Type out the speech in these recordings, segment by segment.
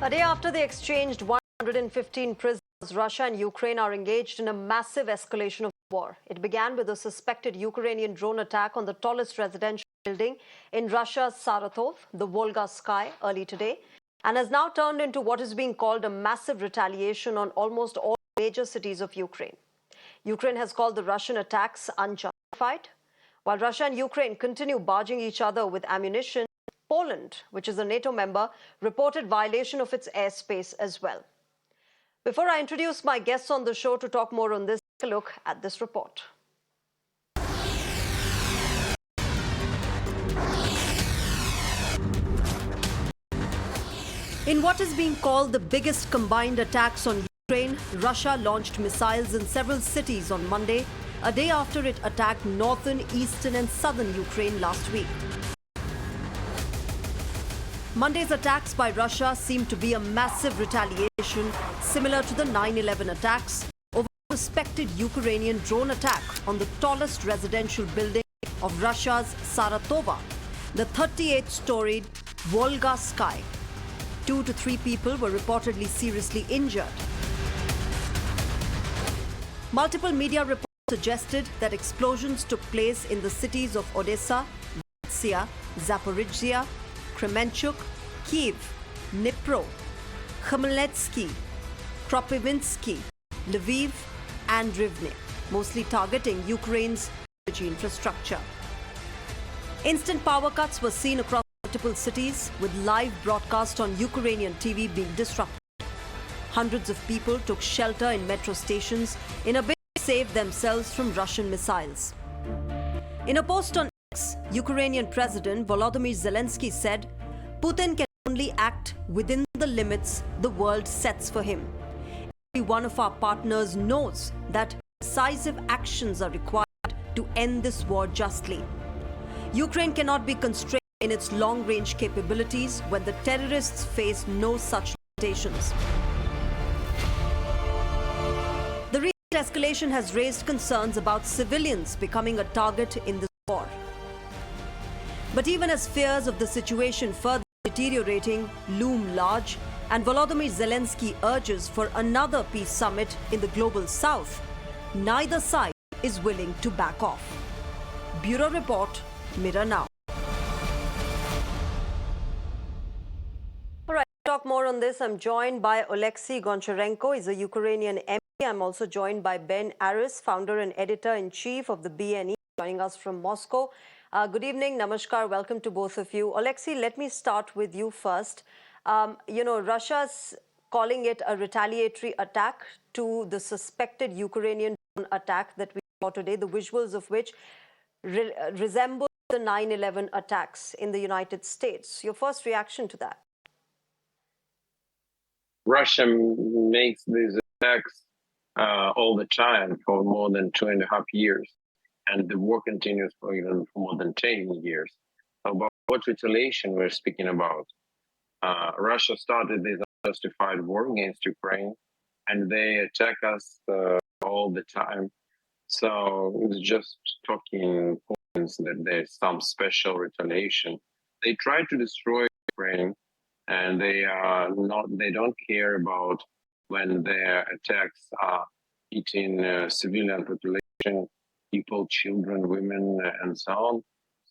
A day after they exchanged 115 prisoners, Russia and Ukraine are engaged in a massive escalation of war. It began with a suspected Ukrainian drone attack on the tallest residential building in Russia's Saratov, the Volga sky, early today, and has now turned into what is being called a massive retaliation on almost all major cities of Ukraine. Ukraine has called the Russian attacks unjustified. While Russia and Ukraine continue barging each other with ammunition, Poland, which is a NATO member, reported violation of its airspace as well. Before I introduce my guests on the show to talk more on this, take a look at this report. In what is being called the biggest combined attacks on Ukraine, Russia launched missiles in several cities on Monday, a day after it attacked northern, eastern and southern Ukraine last week. Monday's attacks by Russia seem to be a massive retaliation similar to the 9/11 attacks over a suspected Ukrainian drone attack on the tallest residential building of Russia's Saratova, the 38-storied Volga sky. 2 to 3 people were reportedly seriously injured. Multiple media reports suggested that explosions took place in the cities of Odessa, Vinnytsia, Zaporizhzhia, Kremenchuk, Kyiv, Dnipro, Khmelnytsky, Kropyvnytsky, Lviv and Rivne, mostly targeting Ukraine's energy infrastructure. Instant power cuts were seen across multiple cities, with live broadcast on Ukrainian TV being disrupted. Hundreds of people took shelter in metro stations in a bid to save themselves from Russian missiles. In a post on X, Ukrainian President Volodymyr Zelensky said, "Putin can only act within the limits the world sets for him. Every one of our partners knows that decisive actions are required to end this war justly. Ukraine cannot be constrained in its long-range capabilities when the terrorists face no such limitations." The recent escalation has raised concerns about civilians becoming a target in this war. But even as fears of the situation further deteriorating loom large, and Volodymyr Zelensky urges for another peace summit in the global south, neither side is willing to back off. Bureau Report, Mirror Now. All right, to talk more on this, I'm joined by Oleksiy Goncharenko. He's a Ukrainian MP. I'm also joined by Ben Aris, founder and editor-in-chief of the BNE, joining us from Moscow. Good evening, namaskar, welcome to both of you. Oleksiy, let me start with you first. Russia's calling it a retaliatory attack to the suspected Ukrainian attack that we saw today, the visuals of which resemble the 9/11 attacks in the United States. Your first reaction to that? Russia makes these attacks all the time for more than 2.5 years. And the war continues for even more than 10 years. About what retaliation we're speaking about? Russia started this unjustified war against Ukraine, and they attack us all the time. So it's just talking points that there's some special retaliation. They try to destroy Ukraine, and they don't care about when their attacks are hitting civilian population, people, children, women, and so on.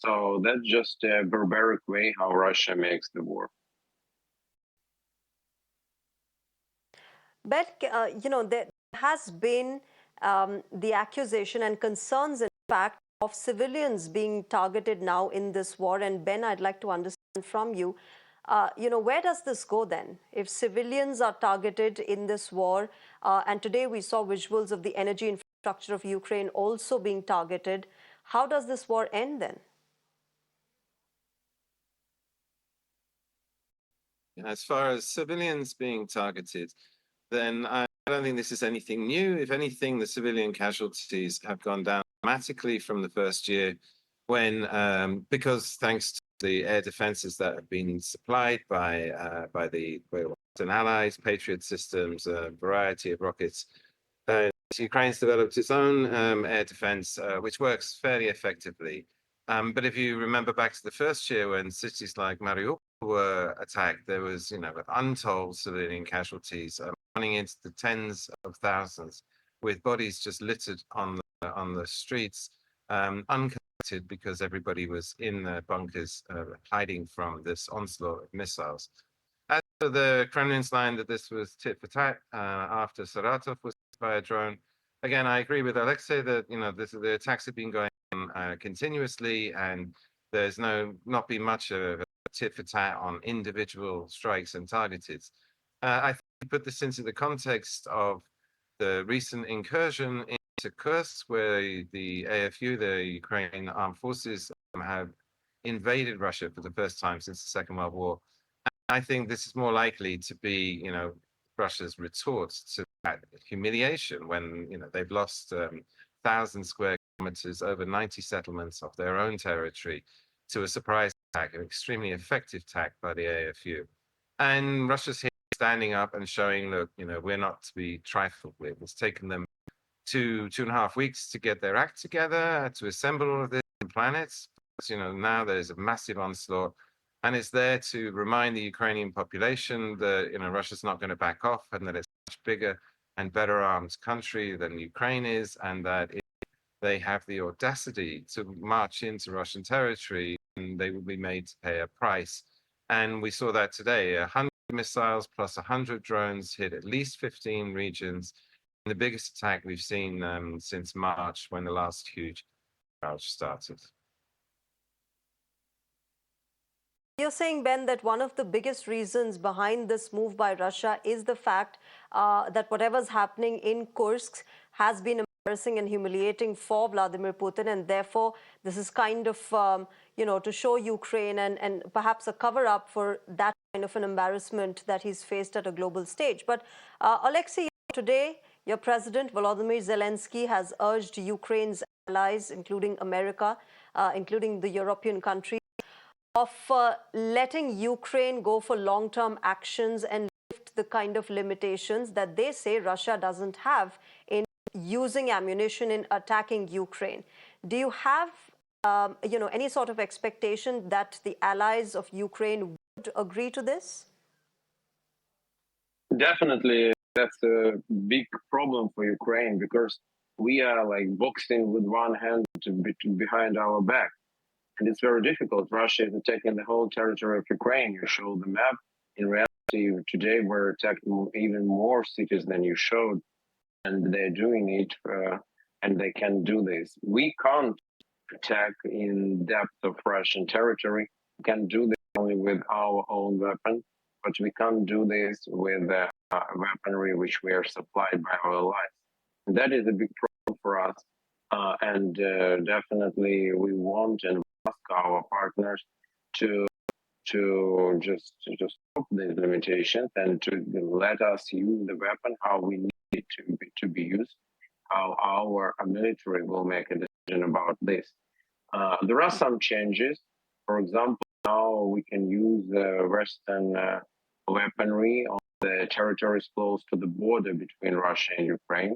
So that's just a barbaric way how Russia makes the war. But, there has been the accusation and concerns, in fact, of civilians being targeted now in this war. And Ben, I'd like to understand from you, where does this go then? If civilians are targeted in this war, and today we saw visuals of the energy infrastructure of Ukraine also being targeted, how does this war end then? As far as civilians being targeted, then I don't think this is anything new. If anything, the civilian casualties have gone down dramatically from the first year when, because thanks to the air defenses that have been supplied by the Western allies, Patriot systems, a variety of rockets, Ukraine's developed its own air defense, which works fairly effectively. But if you remember back to the first year when cities like Mariupol were attacked, there was, untold civilian casualties running into the tens of thousands, with bodies just littered on the streets, unconnected because everybody was in their bunkers hiding from this onslaught of missiles. As for the Kremlin's line that this was tit for tat after Saratov was hit by a drone, again, I agree with Alexei that the attacks have been going on continuously, and there's not been much of a tit for tat on individual strikes and targeted. I think we put this into the context of the recent incursion into Kursk, where the AFU, the Ukrainian Armed Forces, have invaded Russia for the first time since the Second World War. And I think this is more likely to be, Russia's retort to that humiliation when, they've lost 1,000 square kilometers, over 90 settlements of their own territory, to a surprise attack, an extremely effective attack by the AFU. And Russia's here standing up and showing, look, we're not to be trifled with. It's taken them 2.5 weeks to get their act together, to assemble all of this and plan it. Now there's a massive onslaught, and it's there to remind the Ukrainian population that, Russia's not going to back off, and that it's a much bigger and better armed country than Ukraine is, and that they have the audacity to march into Russian territory, and they will be made to pay a price. And we saw that today. 100 missiles plus 100 drones hit at least 15 regions. The biggest attack we've seen since March, when the last huge barrage started. You're saying, Ben, that one of the biggest reasons behind this move by Russia is the fact that whatever's happening in Kursk has been embarrassing and humiliating for Vladimir Putin, and therefore this is kind of, to show Ukraine and perhaps a cover-up for that kind of an embarrassment that he's faced at a global stage. But Alexei, today, your president, Volodymyr Zelensky, has urged Ukraine's allies, including America, including the European countries, of letting Ukraine go for long-term actions and lift the kind of limitations that they say Russia doesn't have in using ammunition in attacking Ukraine. Do you have, any sort of expectation that the allies of Ukraine would agree to this? Definitely, that's a big problem for Ukraine, because we are like boxing with one hand behind our back. And it's very difficult. Russia is attacking the whole territory of Ukraine. You show the map. In reality, today we're attacking even more cities than you showed. And they're doing it, and they can do this. We can't attack in depth of Russian territory. We can do this only with our own weapon, but we can't do this with weaponry which we are supplied by our allies. And that is a big problem for us. And definitely we want and ask our partners to just stop these limitations and to let us use the weapon how we need it to be used, how our military will make a decision about this. There are some changes. For example, now we can use Western weaponry on the territories close to the border between Russia and Ukraine.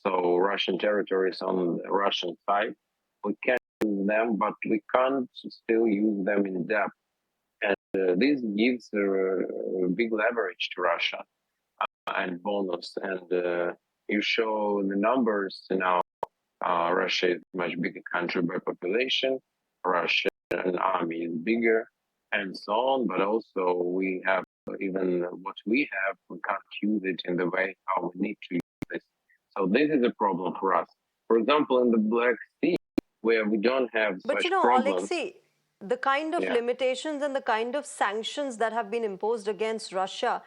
So Russian territories on the Russian side, we can use them, but we can't still use them in depth. And this gives a big leverage to Russia and bonus. And you show the numbers now. Russia is a much bigger country by population. Russian army is bigger, and so on. But also we have even what we have, we can't use it in the way how we need to use this. So this is a problem for us. For example, in the Black Sea, where we don't have but such problems. Alexei, the kind of limitations and the kind of sanctions that have been imposed against Russia,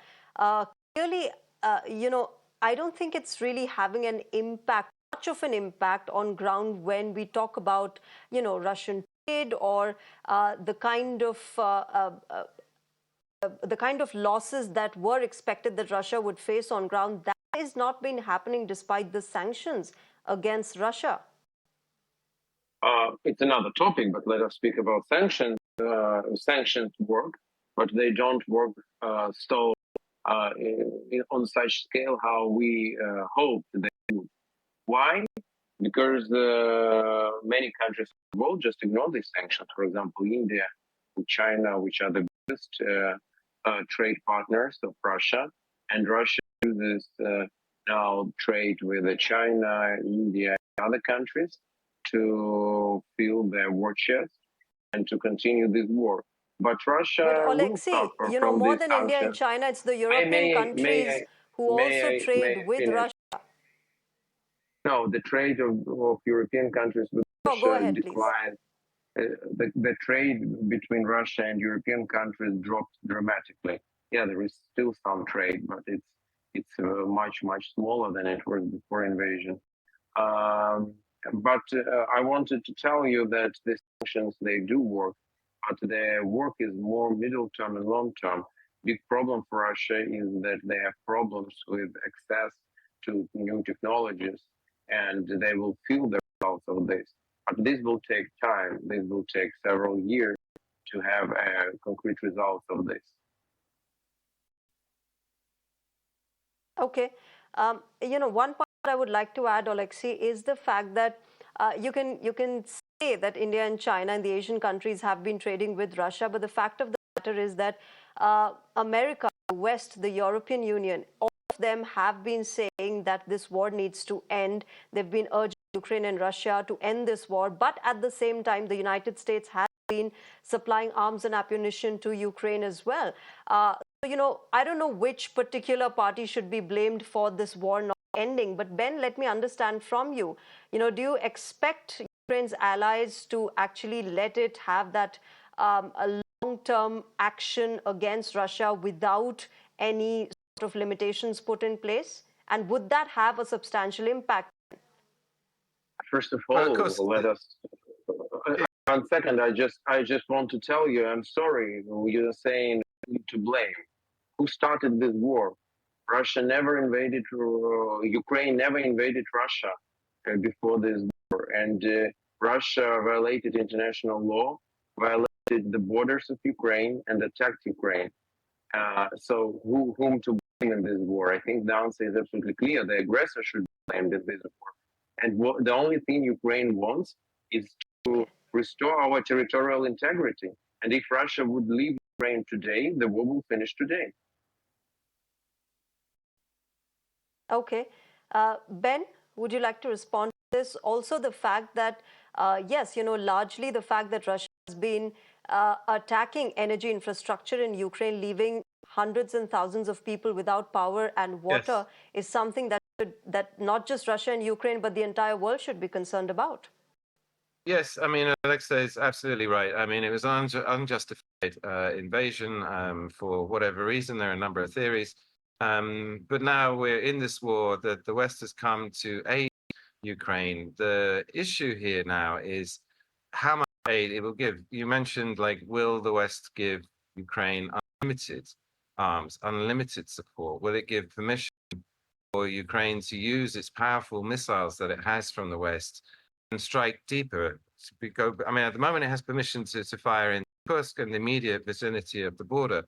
clearly, I don't think it's really having an impact, much of an impact on ground when we talk about, Russian trade or the kind of losses that were expected that Russia would face on ground. That has not been happening despite the sanctions against Russia. It's another topic, but let us speak about sanctions. Sanctions work, but they don't work on such scale how we hoped they would. Why? because many countries in the world just ignore these sanctions. For example, India and China, which are the biggest trade partners of Russia, and Russia uses now trade with China, India, and other countries to fill their war chest and to continue this war. But Russia But will Alexei, suffer you know, from more these than India and sanctions. China, it's the May, European may, I- countries who also may trade I with finish? Russia. No, the trade of European countries with Oh, go Russia ahead, please. declined. The trade between Russia and European countries dropped dramatically. Yeah, there is still some trade, but it's much smaller than it was before invasion. Um, but I wanted to tell you that the sanctions, they do work, but their work is more middle term and long term. Big problem for Russia is that they have problems with access to new technologies, and they will feel the results of this. But this will take time. This will take several years to have concrete results of this. Okay. You know, one part I would like to add, Alexei, is the fact that you can say that India and China and the Asian countries have been trading with Russia, but the fact of the matter is that America, the West, the European Union, all of them have been saying that this war needs to end. They've been urging Ukraine and Russia to end this war, but at the same time, the United States has been supplying arms and ammunition to Ukraine as well. You know, I don't know which particular party should be blamed for this war not ending, but Ben, let me understand from you. You know, do you expect Ukraine's allies to actually let it have that a long-term action against Russia without any sort of limitations put in place? And would that have a substantial impact? First of Well, of all, course, let us. 1 second. I just want to tell you. I'm sorry. You're saying to blame. Who started this war? Russia never invaded. Ukraine never invaded Russia before this war, and Russia violated international law, violated the borders of Ukraine, and attacked Ukraine. So whom to blame in this war? I think the answer is absolutely clear. The aggressor should be blamed in this war. And the only thing Ukraine wants is to restore our territorial integrity. And if Russia would leave Ukraine today, the war will finish today. Okay. Ben, would you like to respond to this? Also, the fact that, yes, you know, largely the fact that Russia has been attacking energy infrastructure in Ukraine, leaving hundreds and thousands of people without power and water, is something that not just Russia and Ukraine, but the entire world should be concerned about. Yes, I mean, Alexa is absolutely right. I mean, it was an unjustified invasion for whatever reason. There are a number of theories. But now we're in this war that the West has come to aid Ukraine. The issue here now is how much aid it will give. You mentioned, like, will the West give Ukraine unlimited arms, unlimited support? Will it give permission for Ukraine to use its powerful missiles that it has from the West and strike deeper? I mean, at the moment, it has permission to fire in Kursk and the immediate vicinity of the border,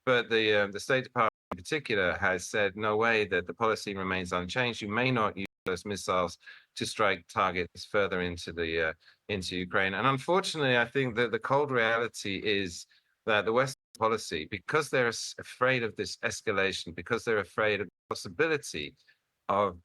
but the State Department in particular has said no way, that the policy remains unchanged. You may not use those missiles to strike targets further into Ukraine. And unfortunately, I think that the cold reality is that the Western policy, because they're afraid of this escalation, because they're afraid of the possibility of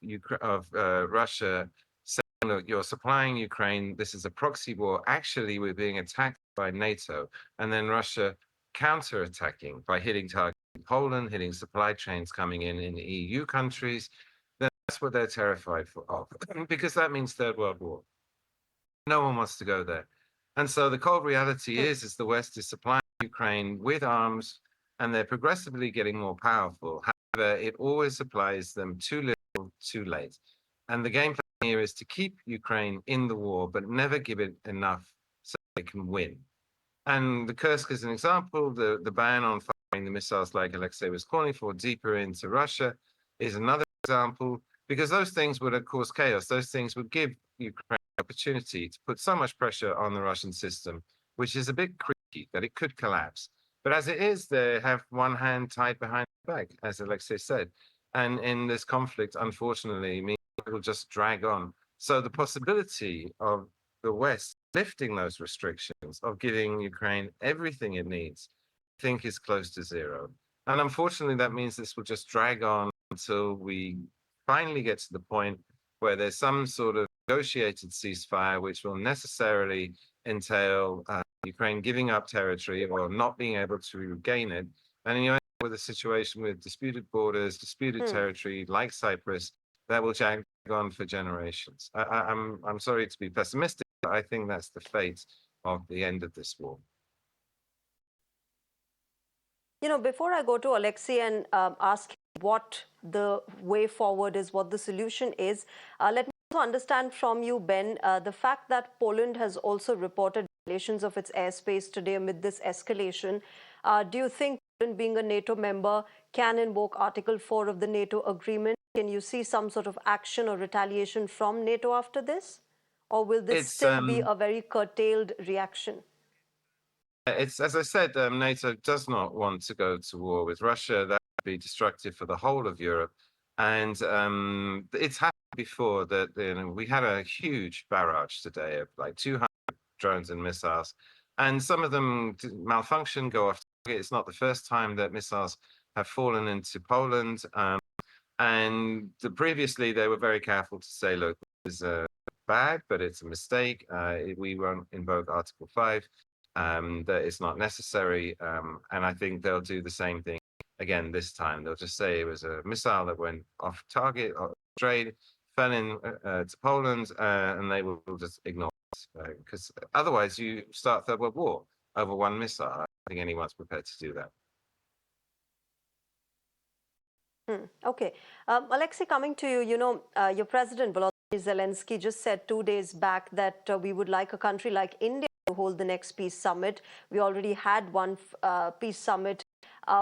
Russia saying, look, you're supplying Ukraine, this is a proxy war, actually we're being attacked by NATO, and then Russia counter-attacking by hitting targets in Poland, hitting supply chains coming in EU countries, then that's what they're terrified of, because that means Third World War. No one wants to go there. And so the cold reality is the West is supplying Ukraine with arms, and they're progressively getting more powerful. However, it always supplies them too little, too late. And the game plan here is to keep Ukraine in the war, but never give it enough so they can win. And the Kursk is an example. The ban on firing the missiles, like Alexei was calling for, deeper into Russia is another example, because those things would have caused chaos. Those things would give Ukraine the opportunity to put so much pressure on the Russian system, which is a bit creaky, that it could collapse. But as it is, they have one hand tied behind the back, as Alexei said. And in this conflict, unfortunately, it will just drag on. So the possibility of the West lifting those restrictions, of giving Ukraine everything it needs, I think is close to zero. And unfortunately, that means this will just drag on until we finally get to the point where there's some sort of negotiated ceasefire, which will necessarily entail Ukraine giving up territory or not being able to regain it. And you end up with a situation with disputed borders, disputed territory like Cyprus that will drag on for generations. I'm sorry to be pessimistic, but I think that's the fate of the end of this war. You know, before I go to Alexei and ask what the way forward is, what the solution is, let me also understand from you, Ben, the fact that Poland has also reported violations of its airspace today amid this escalation. Do you think Poland, being a NATO member, can invoke Article 4 of the NATO agreement? Can you see some sort of action or retaliation from NATO after this? Or will this still be a very curtailed reaction? It's, as I said, NATO does not want to go to war with Russia. That would be destructive for the whole of Europe. And it's happened before that we had a huge barrage today of like 200 drones and missiles. And some of them malfunction, go off target. It's not the first time that missiles have fallen into Poland. And previously, they were very careful to say, look, this is bad, but it's a mistake. We won't invoke Article 5. That it's not necessary. And I think they'll do the same thing again this time. They'll just say it was a missile that went off target, or strayed, fell in to Poland, and they will just ignore it. Because otherwise you start Third World War over one missile. I don't think anyone's prepared to do that. Okay. Alexei, coming to you, you know, your president, Volodymyr Zelensky, just said 2 days back that we would like a country like India to hold the next peace summit. We already had one peace summit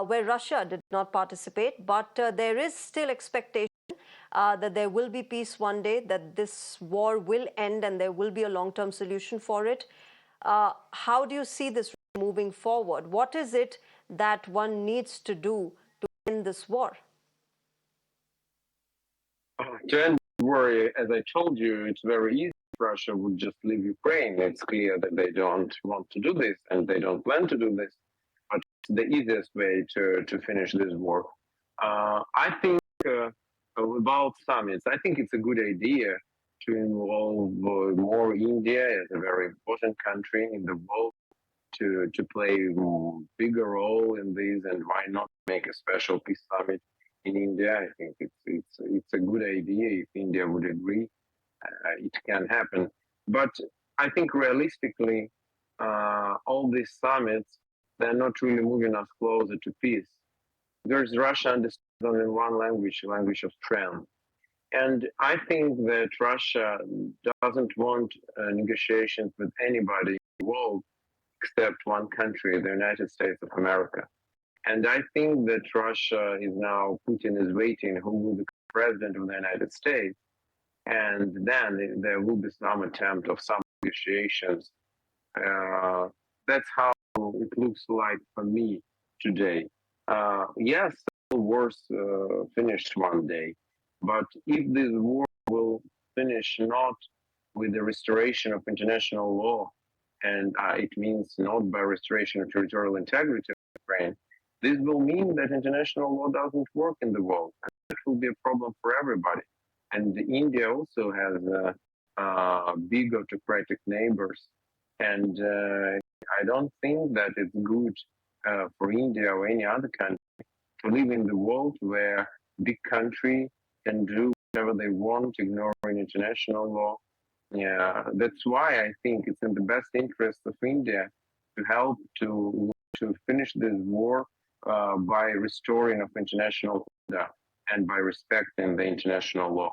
where Russia did not participate, but there is still expectation that there will be peace one day, that this war will end and there will be a long-term solution for it. How do you see this moving forward? What is it that one needs to do to end this war? To end the war, as I told you, it's very easy. Russia would just leave Ukraine. It's clear that they don't want to do this and they don't plan to do this. But it's the easiest way to finish this war. I think about summits, I think it's a good idea to involve more India as a very important country in the world to play a bigger role in this. And why not make a special peace summit in India? I think it's a good idea. If India would agree, it can happen. But I think realistically, all these summits, they're not really moving us closer to peace. There's Russia understands only one language, language of strength. And I think that Russia doesn't want negotiations with anybody in the world except one country, the United States of America. And I think that Russia is now, Putin is waiting who will be president of the United States. And then there will be some attempt of some negotiations. That's how it looks like for me today. Yes, the war's finished one day, but if this war will finish not with the restoration of international law, and it means not by restoration of territorial integrity of Ukraine, this will mean that international law doesn't work in the world. And that will be a problem for everybody. And India also has big autocratic neighbors. And I don't think that it's good for India or any other country to live in the world where big country can do whatever they want, ignoring international law. Yeah, that's why I think it's in the best interest of India to help to finish this war by restoring of international order and by respecting the international law.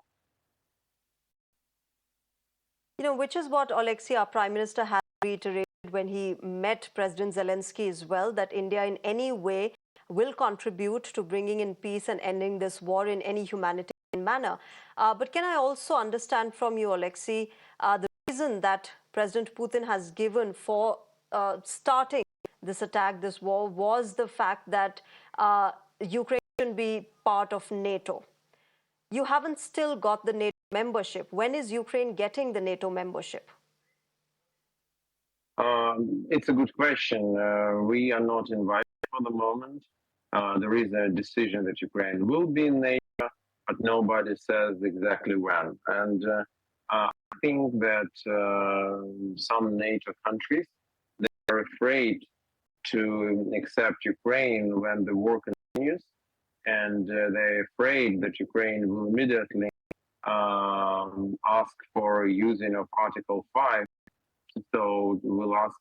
You know, which is what Alexei, our Prime Minister, has reiterated when he met President Zelensky as well, that India in any way will contribute to bringing in peace and ending this war in any humanitarian manner. But can I also understand from you, Alexei, the reason that President Putin has given for starting this attack, this war, was the fact that Ukraine should be part of NATO. You haven't still got the NATO membership? When is Ukraine getting the NATO membership? It's a good question. We are not invited for the moment. There is a decision that Ukraine will be in NATO, but nobody says exactly when. And I think that some NATO countries, they are afraid to accept Ukraine when the war continues, and they're afraid that Ukraine will immediately ask for using of Article 5. So we'll ask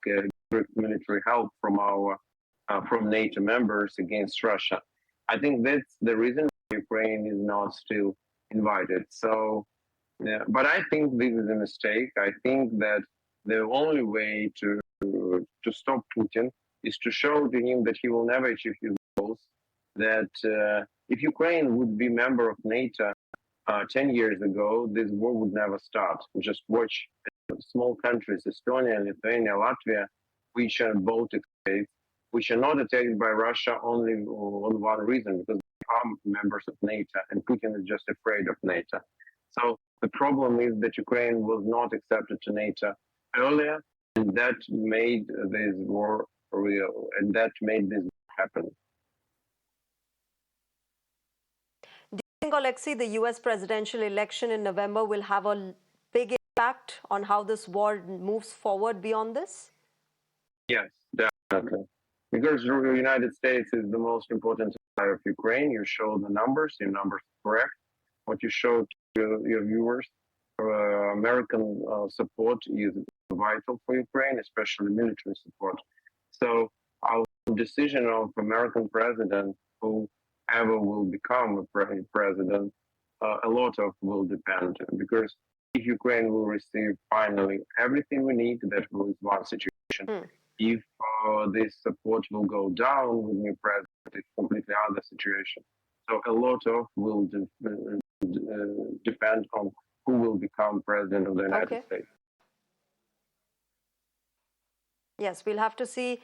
military help from from NATO members against Russia. I think that's the reason Ukraine is not still invited. So, but I think this is a mistake. I think that the only way to stop Putin is to show to him that he will never achieve his goals. That if Ukraine would be member of NATO 10 years ago, this war would never start. Just watch small countries, Estonia, Lithuania, Latvia, which are Baltic states, which are not attacked by Russia only on one reason, because they are members of NATO, and Putin is just afraid of NATO. So the problem is that Ukraine was not accepted to NATO earlier, and that made this war real, and that made this happen. Do you think, Alexei, the US presidential election in November will have a big impact on how this war moves forward beyond this? Yes, definitely. Because the United States is the most important supplier of Ukraine. You show the numbers, your numbers are correct. What you show to your viewers, American support is vital for Ukraine, especially military support. So our decision of American president, whoever will become a president, a lot of will depend, because if Ukraine will receive finally everything we need, that is one situation. If this support will go down with new president, it's completely other situation. So a lot of will depend on who will become president of the United States. Yes, we'll have to see,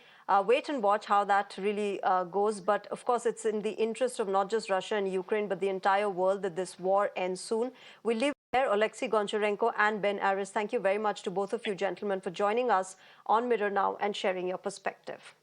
wait and watch how that really goes. But of course, it's in the interest of not just Russia and Ukraine, but the entire world that this war ends soon. We'll leave there. Alexei Goncharenko and Ben Aris, thank you very much to both of you gentlemen for joining us on Mirror Now and sharing your perspective.